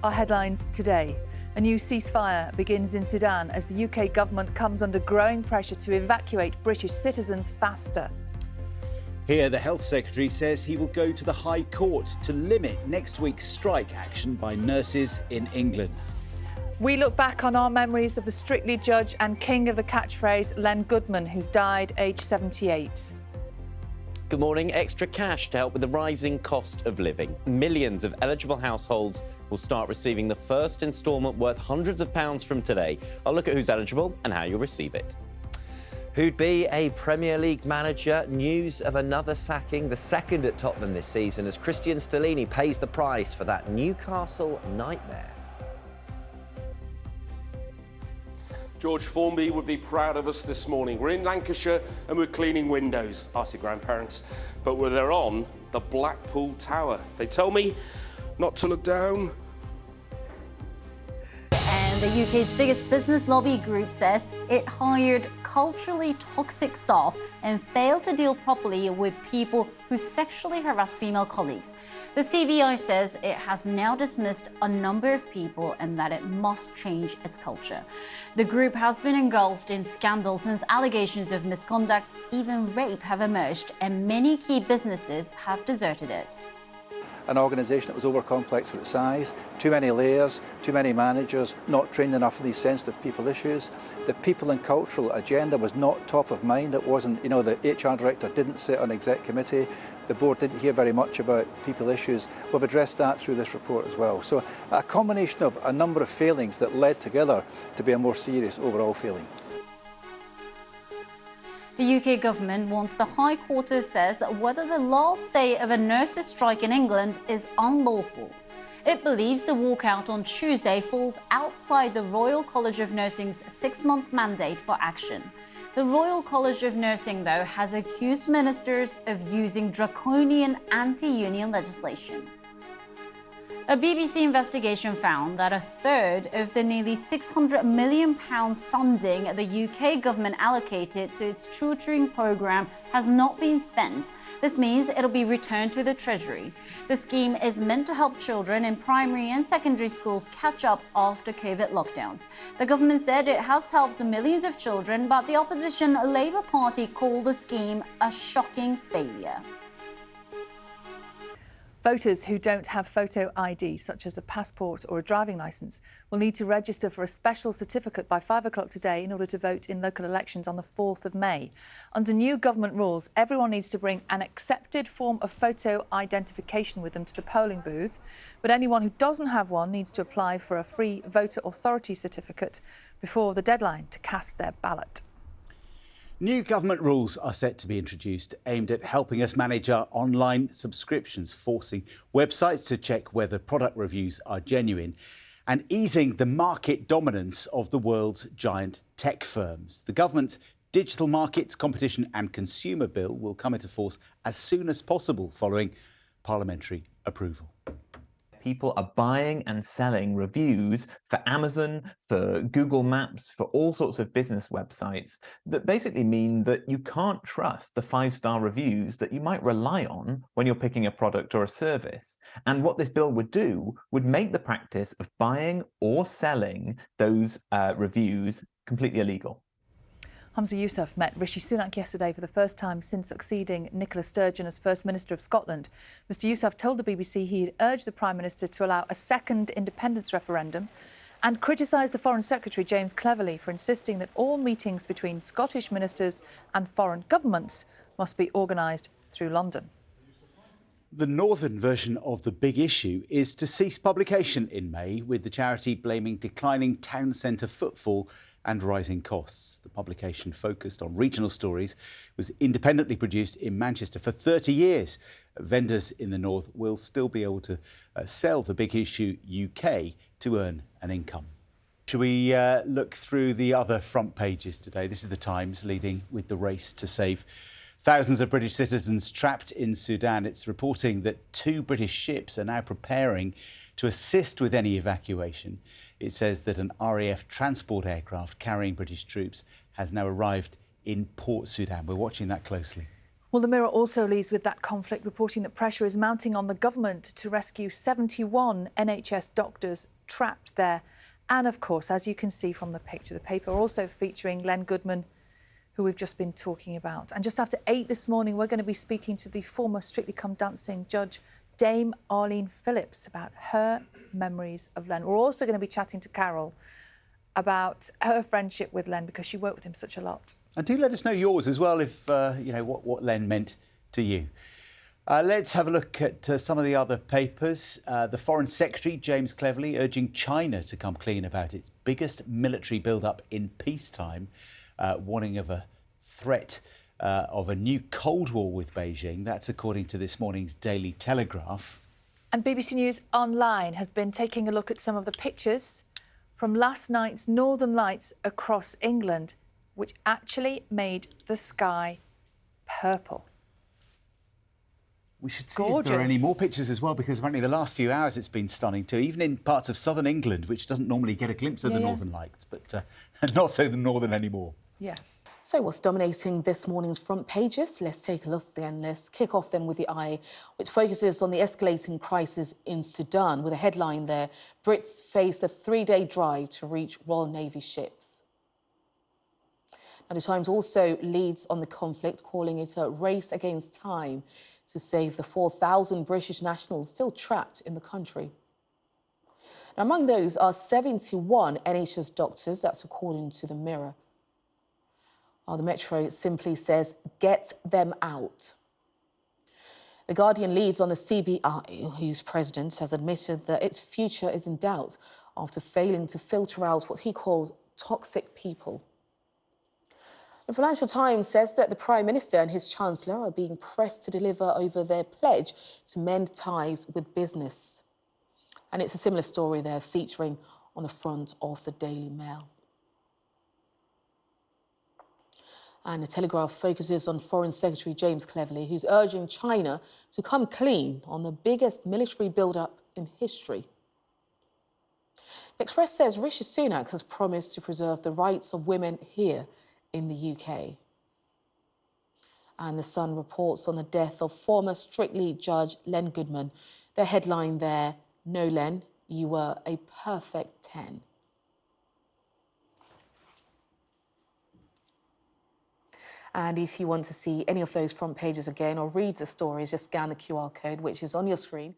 Our headlines today. A new ceasefire begins in Sudan as the UK government comes under growing pressure to evacuate British citizens faster. Here, the Health Secretary says he will go to the High Court to limit next week's strike action by nurses in England. We look back on our memories of the Strictly judge and king of the catchphrase, Len Goodman, who's died aged 78. Good morning. Extra cash to help with the rising cost of living. Millions of eligible households will start receiving the first instalment worth hundreds of pounds from today. I'll look at who's eligible and how you'll receive it. Who'd be a Premier League manager? News of another sacking, the second at Tottenham this season, as Christian Stellini pays the price for that Newcastle nightmare. George Formby would be proud of us this morning. We're in Lancashire and we're cleaning windows, ask your grandparents, but they're on the Blackpool Tower. They tell me not to look down. And the UK's biggest business lobby group says it hired culturally toxic staff and failed to deal properly with people who sexually harassed female colleagues. The CBI says it has now dismissed a number of people and that it must change its culture. The group has been engulfed in scandal since allegations of misconduct, even rape, have emerged, and many key businesses have deserted it. An organisation that was over-complex for its size, too many layers, too many managers, not trained enough in these sensitive people issues. The people and cultural agenda was not top of mind. It wasn't, the HR director didn't sit on exec committee. The board didn't hear very much about people issues. We've addressed that through this report as well. So a combination of a number of failings that led together to be a more serious overall failing. The UK government wants the High Court to assess whether the last day of a nurses' strike in England is unlawful. It believes the walkout on Tuesday falls outside the Royal College of Nursing's 6-month mandate for action. The Royal College of Nursing, though, has accused ministers of using draconian anti-union legislation. A BBC investigation found that a third of the nearly £600 million funding the UK government allocated to its tutoring programme has not been spent. This means it'll be returned to the Treasury. The scheme is meant to help children in primary and secondary schools catch up after COVID lockdowns. The government said it has helped millions of children, but the opposition Labour Party called the scheme a shocking failure. Voters who don't have photo ID, such as a passport or a driving licence, will need to register for a special certificate by 5 o'clock today in order to vote in local elections on the 4th of May. Under new government rules, everyone needs to bring an accepted form of photo identification with them to the polling booth, but anyone who doesn't have one needs to apply for a free voter authority certificate before the deadline to cast their ballot. New government rules are set to be introduced aimed at helping us manage our online subscriptions, forcing websites to check whether product reviews are genuine and easing the market dominance of the world's giant tech firms. The government's Digital Markets, Competition and Consumer Bill will come into force as soon as possible following parliamentary approval. People are buying and selling reviews for Amazon, for Google Maps, for all sorts of business websites that basically mean that you can't trust the 5-star reviews that you might rely on when you're picking a product or a service. And what this bill would do would make the practice of buying or selling those reviews completely illegal. Humza Yousaf met Rishi Sunak yesterday for the first time since succeeding Nicola Sturgeon as First Minister of Scotland. Mr Yousaf told the BBC he had urged the Prime Minister to allow a second independence referendum and criticised the Foreign Secretary James Cleverly for insisting that all meetings between Scottish ministers and foreign governments must be organised through London. The northern version of the big issue is to cease publication in May, with the charity blaming declining town centre footfall and rising costs. The publication focused on regional stories, was independently produced in Manchester for 30 years. Vendors in the north will still be able to sell the Big Issue UK to earn an income. Shall we look through the other front pages today? This is the Times leading with the race to save thousands of British citizens trapped in Sudan. It's reporting that 2 British ships are now preparing to assist with any evacuation. It says that an RAF transport aircraft carrying British troops has now arrived in Port Sudan. We're watching that closely. Well, the Mirror also leads with that conflict, reporting that pressure is mounting on the government to rescue 71 NHS doctors trapped there. And of course, as you can see from the picture, the paper also featuring Len Goodman, who we've just been talking about. And just after 8 this morning, we're going to be speaking to the former Strictly Come Dancing judge, Dame Arlene Phillips, about her memories of Len. We're also going to be chatting to Carol about her friendship with Len, because she worked with him such a lot. And do let us know yours as well, if you know what Len meant to you. Let's have a look at some of the other papers. The Foreign Secretary, James Cleverly, urging China to come clean about its biggest military build-up in peacetime, warning of a threat of a new Cold War with Beijing. That's according to this morning's Daily Telegraph. And BBC News Online has been taking a look at some of the pictures from last night's Northern Lights across England, which actually made the sky purple. We should see if there are any more pictures as well, because apparently the last few hours it's been stunning too, even in parts of southern England, which doesn't normally get a glimpse of the Northern Lights, but not so the northern anymore. Yes. So what's dominating this morning's front pages? Let's take a look then. Let's kick off then with the Eye, which focuses on the escalating crisis in Sudan, with a headline there: Brits face a 3-day drive to reach Royal Navy ships. Now, the Times also leads on the conflict, calling it a race against time to save the 4,000 British nationals still trapped in the country. Now, among those are 71 NHS doctors, that's according to the Mirror. The Metro simply says, get them out. The Guardian leads on the CBI, whose president has admitted that its future is in doubt after failing to filter out what he calls toxic people. The Financial Times says that the Prime Minister and his Chancellor are being pressed to deliver over their pledge to mend ties with business. And it's a similar story there featuring on the front of the Daily Mail. And the Telegraph focuses on Foreign Secretary James Cleverly, who's urging China to come clean on the biggest military build-up in history. The Express says Rishi Sunak has promised to preserve the rights of women here in the UK. And The Sun reports on the death of former Strictly judge Len Goodman. The headline there: no, Len, you were a perfect 10. And if you want to see any of those front pages again or read the stories, just scan the QR code, which is on your screen.